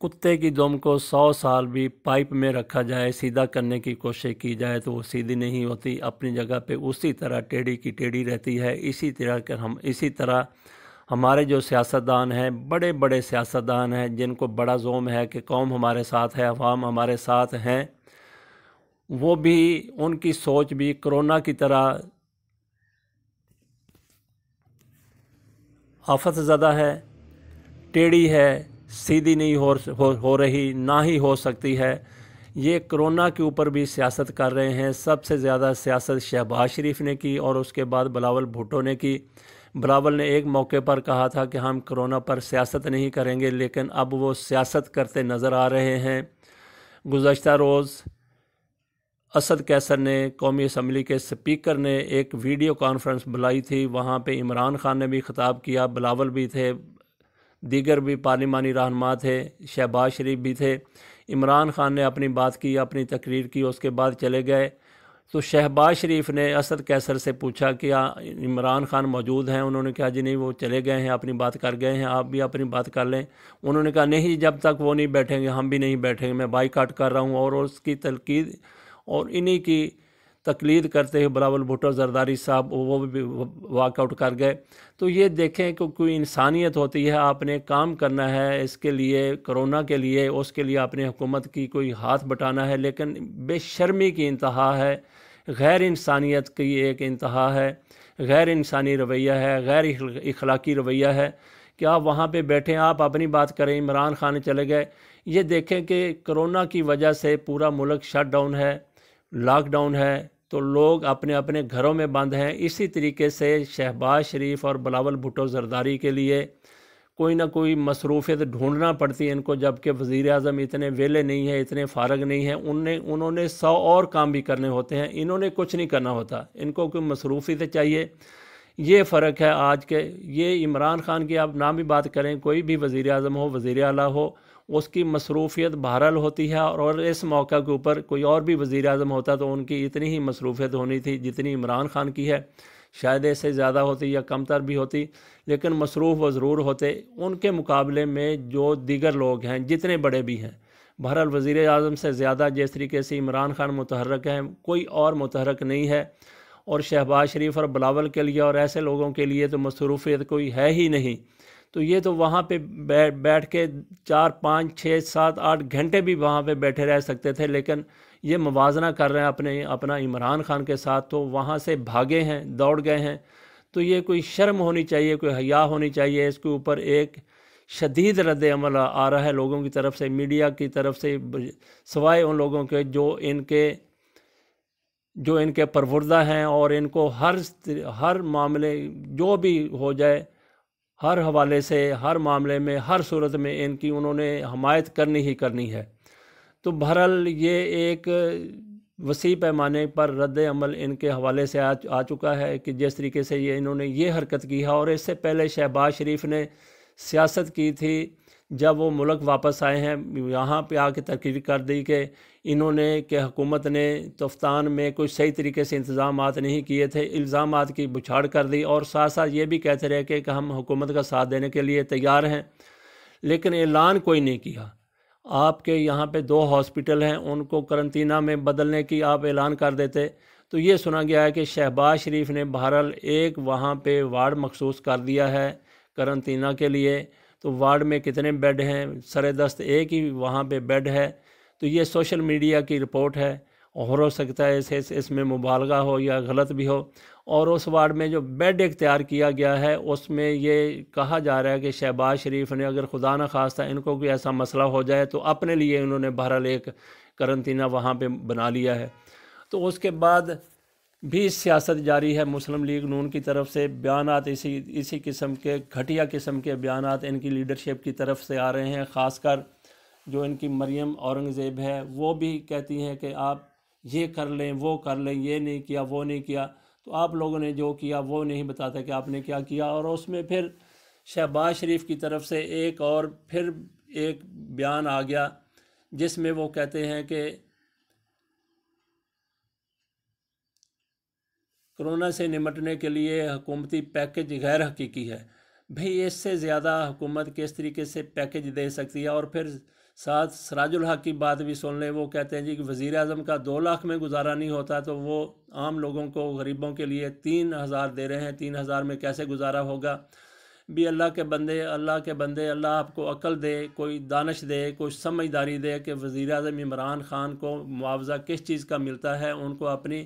कुत्ते की दुम को 100 साल भी पाइप में रखा जाए, सीधा करने की कोशिश की जाए तो वो सीधी नहीं होती, अपनी जगह पे उसी तरह टेढ़ी की टेढ़ी रहती है। इसी तरह हमारे जो सियासतदान हैं, बड़े बड़े सियासतदान हैं जिनको बड़ा ज़ोम है कि कौम हमारे साथ है, अवाम हमारे साथ हैं, वो भी उनकी सोच भी कोरोना की तरह आफत ज़दा है, टेढ़ी है, सीधी नहीं हो रही, ना ही हो सकती है। ये कोरोना के ऊपर भी सियासत कर रहे हैं। सबसे ज़्यादा सियासत शहबाज शरीफ ने की और उसके बाद बिलावल भुट्टो ने की। बिलावल ने एक मौके पर कहा था कि हम कोरोना पर सियासत नहीं करेंगे, लेकिन अब वो सियासत करते नज़र आ रहे हैं। गुज़श्ता रोज़ असद कैसर ने, कौमी असम्बली के स्पीकर ने, एक वीडियो कॉन्फ्रेंस बुलाई थी। वहाँ पे इमरान खान ने भी ख़िताब किया, बिलावल भी थे, दीगर भी पार्लिमानी रहनुमा थे, शहबाज शरीफ भी थे। इमरान खान ने अपनी बात की, अपनी तकरीर की, उसके बाद चले गए। तो शहबाज शरीफ ने असद कैसर से पूछा कि इमरान खान मौजूद हैं? उन्होंने कहा जी नहीं, वो चले गए हैं, अपनी बात कर गए हैं, आप भी अपनी बात कर लें। उन्होंने कहा नहीं, जब तक वो नहीं बैठेंगे हम भी नहीं बैठेंगे, मैं बाईकाट कर रहा हूँ। और उसकी तलकीद और इन्हीं की तकलीद करते हुए बिलावल भुट्टो जरदारी साहब वो भी वॉकआउट कर गए। तो ये देखें कि कोई इंसानियत होती है, आपने काम करना है इसके लिए, कोरोना के लिए, उसके लिए अपने हुकूमत की कोई हाथ बटाना है, लेकिन बेशर्मी की इंतहा है, गैर इंसानियत की एक इंतहा है, गैर इंसानी रवैया है, गैर इखलाकी रवैया है कि आप वहाँ पे बैठें, आप अपनी बात करें। इमरान खान चले गए। ये देखें कि कोरोना की वजह से पूरा मुल्क शट डाउन है, लॉकडाउन है, तो लोग अपने अपने घरों में बंद हैं। इसी तरीके से शहबाज शरीफ और बिलावल भुट्टो जरदारी के लिए कोई ना कोई मसरूफियत ढूंढना पड़ती है इनको, जबकि वज़ीर आज़म इतने वेले नहीं हैं, इतने फारग नहीं हैं। उन्होंने 100 और काम भी करने होते हैं, इन्होंने कुछ नहीं करना होता, इनको कोई मसरूफियत चाहिए। ये फ़र्क है आज के। ये इमरान खान की आप ना भी बात करें, कोई भी वज़ीर आज़म हो, वज़ीर आला हो, उसकी मसरूफियत बहरहाल होती है। और इस मौका के ऊपर कोई और भी वज़ीर आज़म होता तो उनकी इतनी ही मसरूफियत होनी थी जितनी इमरान खान की है, शायद इससे ज़्यादा होती या कमतर भी होती, लेकिन मसरूफ़ व ज़रूर होते उनके मुकाबले में जो दीगर लोग हैं, जितने बड़े भी हैं। बहरहाल वज़ीर आज़म से ज़्यादा जिस तरीके से इमरान खान मुतहर्रक हैं, कोई और मुतहर्रक नहीं है। और शहबाज शरीफ और बिलावल के लिए और ऐसे लोगों के लिए तो मसरूफियत कोई है ही नहीं। तो ये तो वहाँ पे बैठ के 4, 5, 6, 7, 8 घंटे भी वहाँ पे बैठे रह सकते थे, लेकिन ये मुवाजना कर रहे हैं अपना इमरान खान के साथ, तो वहाँ से भागे हैं, दौड़ गए हैं। तो ये कोई शर्म होनी चाहिए, कोई हया होनी चाहिए। इसके ऊपर एक शदीद रद्द अमल आ रहा है लोगों की तरफ से, मीडिया की तरफ से, सवाए उन लोगों के जो इनके परवरदा हैं और इनको हर मामले जो भी हो जाए, हर हवाले से, हर मामले में, हर सूरत में इनकी उन्होंने हमायत करनी ही करनी है। तो बहरहाल ये एक वसी पैमाने पर रद्द अमल इनके हवाले से आ चुका है कि जिस तरीके से इन्होंने ये हरकत की है। और इससे पहले शहबाज शरीफ ने सियासत की थी, जब वो मुल्क वापस आए हैं, यहाँ पे आके तकरीर कर दी कि इन्होंने कि हुकूमत ने तफ्तान में कुछ सही तरीके से इंतज़ामात नहीं किए थे, इल्ज़ामात की बुछाड़ कर दी। और साथ साथ ये भी कहते रहे कि हम हुकूमत का साथ देने के लिए तैयार हैं, लेकिन ऐलान कोई नहीं किया। आपके यहाँ पे 2 हॉस्पिटल हैं, उनको करंतना में बदलने की आप ऐलान कर देते। तो ये सुना गया है कि शहबाज शरीफ ने बहरहाल एक वहाँ पे वार्ड मखसूस कर दिया है करंतना के लिए। तो वार्ड में कितने बेड हैं? सरेदस्त एक ही वहाँ पे बेड है। तो ये सोशल मीडिया की रिपोर्ट है, और हो सकता है इसमें मुबालगा हो या गलत भी हो। और उस वार्ड में जो बेड इख्तियार किया गया है, उसमें ये कहा जा रहा है कि शहबाज शरीफ ने अगर खुदा न खास्ता इनको कोई ऐसा मसला हो जाए तो अपने लिए इन्होंने बहरहाल एक करंतना वहाँ पे बना लिया है। तो उसके बाद भी सियासत जारी है। मुस्लिम लीग नून की तरफ से बयानात इसी किस्म के घटिया किस्म के बयानात इनकी लीडरशिप की तरफ से आ रहे हैं। ख़ासकर जो इनकी मरियम औरंगज़ेब है, वो भी कहती हैं कि आप ये कर लें, वो कर लें, ये नहीं किया, वो नहीं किया। तो आप लोगों ने जो किया वो नहीं बताते कि आपने क्या किया। और उसमें फिर शहबाज शरीफ की तरफ से फिर एक बयान आ गया जिसमें वो कहते हैं कि कोरोना से निपटने के लिए हुकूमती पैकेज गैर हकीकी है। بھئی اس سے زیادہ حکومت کس طریقے سے پیکج دے سکتی ہے؟ اور پھر ساتھ سراج الحق کی بات بھی سن لیں، وہ کہتے ہیں جی کہ وزیر اعظم کا 2 لاکھ میں گزارا نہیں ہوتا تو وہ عام لوگوں کو، غریبوں کے لیے 3,000 دے رہے ہیں، 3,000 میں کیسے گزارا ہوگا؟ بھی اللہ کے بندے، اللہ آپ کو عقل دے، کوئی دانش دے، کوئی سمجھداری دے کہ وزیر اعظم عمران خان کو معاوضہ کس چیز کا ملتا ہے، ان کو اپنی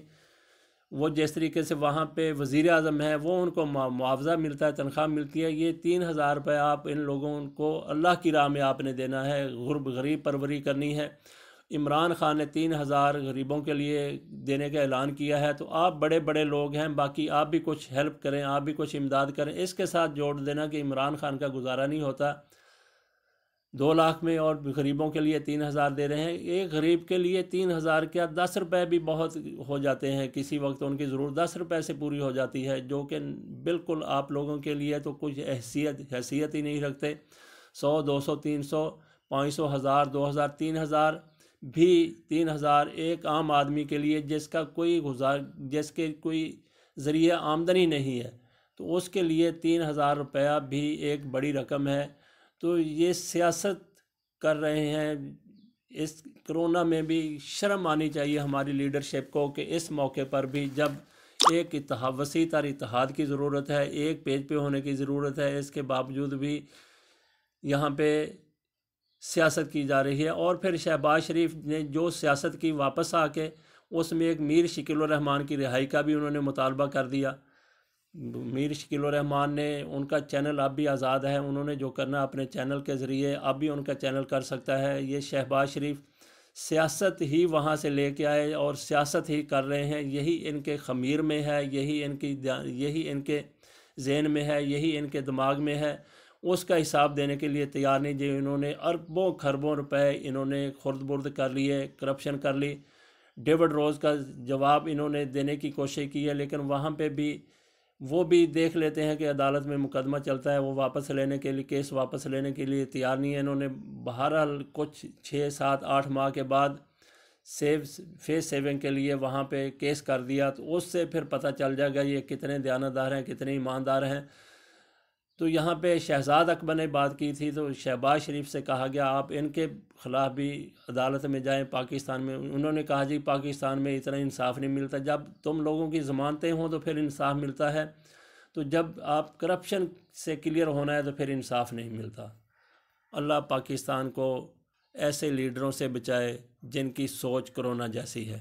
وہ جس طریقے سے وہاں پہ وزیر اعظم ہے وہ ان کو معاوضہ ملتا ہے، تنخواہ ملتی ہے، یہ 3,000 روپے آپ ان لوگوں کو اللہ کی راہ میں آپ نے دینا ہے، غریب پروری کرنی ہے۔ عمران خان نے 3,000 غریبوں کے لیے دینے کا اعلان کیا ہے، تو آپ بڑے بڑے لوگ ہیں، باقی آپ بھی کچھ ہیلپ کریں، آپ بھی کچھ امداد کریں۔ اس کے ساتھ جوڑ دینا کہ عمران خان کا گزارا نہیں ہوتا 2 لاکھ میں اور غریبوں کے لیے 3,000 دے رہے ہیں۔ ایک غریب کے لیے 3,000 کیا 10 روپے بھی بہت ہو جاتے ہیں، کسی وقت ان کی ضرورت 10 روپے سے پوری ہو جاتی ہے، جو کہ بالکل آپ لوگوں کے لیے تو کچھ حیثیت ہی نہیں رکھتے۔ 100، 200، 300، 500، 1000، 2000، 3000 بھی 3,000 ایک عام آدمی کے لیے جس کے کوئی ذریعہ آمدنی نہیں ہے، تو اس کے لیے 3,000 روپیہ بھی ایک بڑی رقم ہے۔ تو یہ سیاست کر رہے ہیں، اس کرونا میں بھی شرم آنی چاہیے ہماری لیڈرشپ کو کہ اس موقع پر بھی جب ایک وسیع تر اتحاد کی ضرورت ہے، ایک پیج پہ ہونے کی ضرورت ہے، اس کے باوجود بھی یہاں پہ سیاست کی جا رہی ہے۔ اور پھر شہباز شریف نے جو سیاست کی واپس آ کے اس میں ایک میر شکیل الرحمان کی رہائی کا بھی انہوں نے مطالبہ کر دیا۔ میر شکیل الرحمان نے، ان کا چینل اب بھی آزاد ہے، انہوں نے جو کرنا اپنے چینل کے ذریعے اب بھی ان کا چینل کر سکتا ہے۔ یہ شہباز شریف سیاست ہی وہاں سے لے کے آئے اور سیاست ہی کر رہے ہیں، یہی ان کے خمیر میں ہے، یہی ان کے ذہن میں ہے، یہی ان کے دماغ میں ہے۔ اس کا حساب دینے کے لیے تیار نہیں، جو انہوں نے اربوں خربوں روپے انہوں نے خرد برد کر لیے، کرپشن کر لی۔ ڈیوڈ روز کا جواب انہوں نے دینے کی کوشش کی ہے، لیکن وہاں پہ بھی وہ بھی دیکھ لیتے ہیں کہ عدالت میں مقدمہ چلتا ہے، وہ واپس لینے کے لیے، کیس واپس لینے کے لیے تیار نہیں ہے۔ انہوں نے بہرحال کچھ 6، 7، 8 ماہ کے بعد فیس سیونگ کے لیے وہاں پہ کیس کر دیا، تو اس سے پھر پتہ چل جائے گا یہ کتنے دیانتدار ہیں، کتنے ایماندار ہیں۔ تو یہاں پہ شہزاد اکبر نے بات کی تھی، تو شہباز شریف سے کہا گیا آپ ان کے خلاف بھی عدالت میں جائیں پاکستان میں۔ انہوں نے کہا جی پاکستان میں اتنا انصاف نہیں ملتا، جب تم لوگوں کی ضمانتیں ہوں تو پھر انصاف ملتا ہے، تو جب آپ کرپشن سے کلیئر ہونا ہے تو پھر انصاف نہیں ملتا۔ اللہ پاکستان کو ایسے لیڈروں سے بچائے جن کی سوچ کرونا جیسی ہے۔